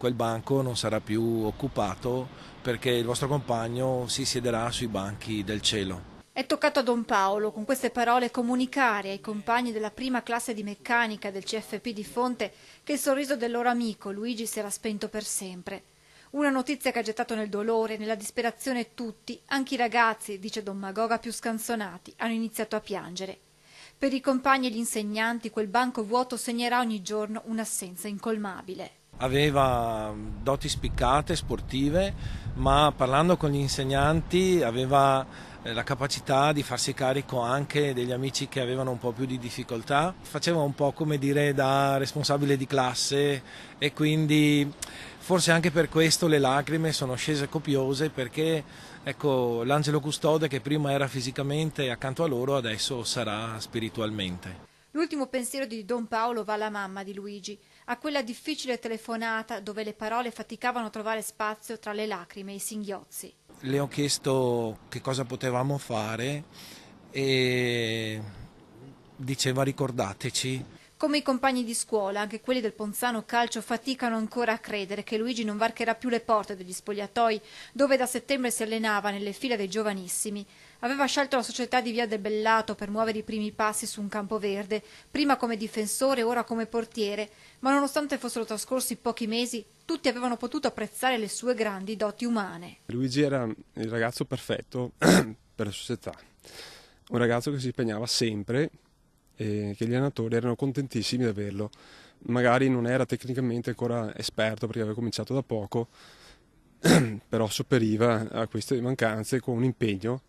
Quel banco non sarà più occupato perché il vostro compagno si siederà sui banchi del cielo. È toccato a Don Paolo con queste parole comunicare ai compagni della prima classe di meccanica del CFP di Fonte che il sorriso del loro amico Luigi si era spento per sempre. Una notizia che ha gettato nel dolore e nella disperazione tutti, anche i ragazzi, dice Don Magoga, più scanzonati, hanno iniziato a piangere. Per i compagni e gli insegnanti quel banco vuoto segnerà ogni giorno un'assenza incolmabile. Aveva doti spiccate, sportive, ma parlando con gli insegnanti aveva la capacità di farsi carico anche degli amici che avevano un po' più di difficoltà. Faceva un po' come dire da responsabile di classe e quindi forse anche per questo le lacrime sono scese copiose perché ecco, l'angelo custode che prima era fisicamente accanto a loro adesso sarà spiritualmente. L'ultimo pensiero di Don Paolo va alla mamma di Luigi, a quella difficile telefonata dove le parole faticavano a trovare spazio tra le lacrime e i singhiozzi. Le ho chiesto che cosa potevamo fare e diceva ricordateci. Come i compagni di scuola, anche quelli del Ponzano Calcio faticano ancora a credere che Luigi non varcherà più le porte degli spogliatoi dove da settembre si allenava nelle file dei giovanissimi. Aveva scelto la società di Via del Bellato per muovere i primi passi su un campo verde, prima come difensore, ora come portiere, ma nonostante fossero trascorsi pochi mesi, tutti avevano potuto apprezzare le sue grandi doti umane. Luigi era il ragazzo perfetto per la società, un ragazzo che si impegnava sempre e che gli allenatori erano contentissimi di averlo. Magari non era tecnicamente ancora esperto perché aveva cominciato da poco, però sopperiva a queste mancanze con un impegno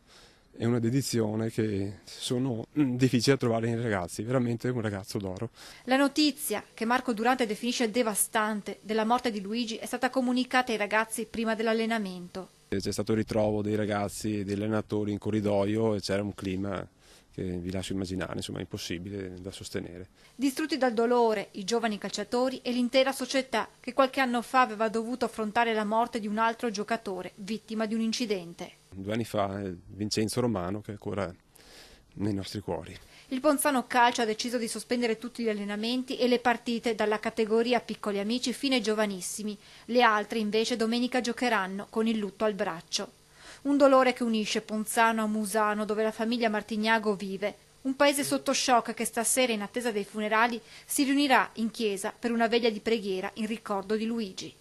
e una dedizione che sono difficili da trovare nei ragazzi, veramente un ragazzo d'oro. La notizia, che Marco Durante definisce devastante, della morte di Luigi è stata comunicata ai ragazzi prima dell'allenamento. C'è stato il ritrovo dei ragazzi e degli allenatori in corridoio e c'era un clima che vi lascio immaginare, insomma, è impossibile da sostenere. Distrutti dal dolore i giovani calciatori e l'intera società che qualche anno fa aveva dovuto affrontare la morte di un altro giocatore vittima di un incidente. 2 anni fa Vincenzo Romano, che è ancora nei nostri cuori. Il Ponzano Calcio ha deciso di sospendere tutti gli allenamenti e le partite dalla categoria piccoli amici fino ai giovanissimi. Le altre invece domenica giocheranno con il lutto al braccio. Un dolore che unisce Ponzano a Musano, dove la famiglia Martignago vive. Un paese sotto shock che stasera, in attesa dei funerali, si riunirà in chiesa per una veglia di preghiera in ricordo di Luigi.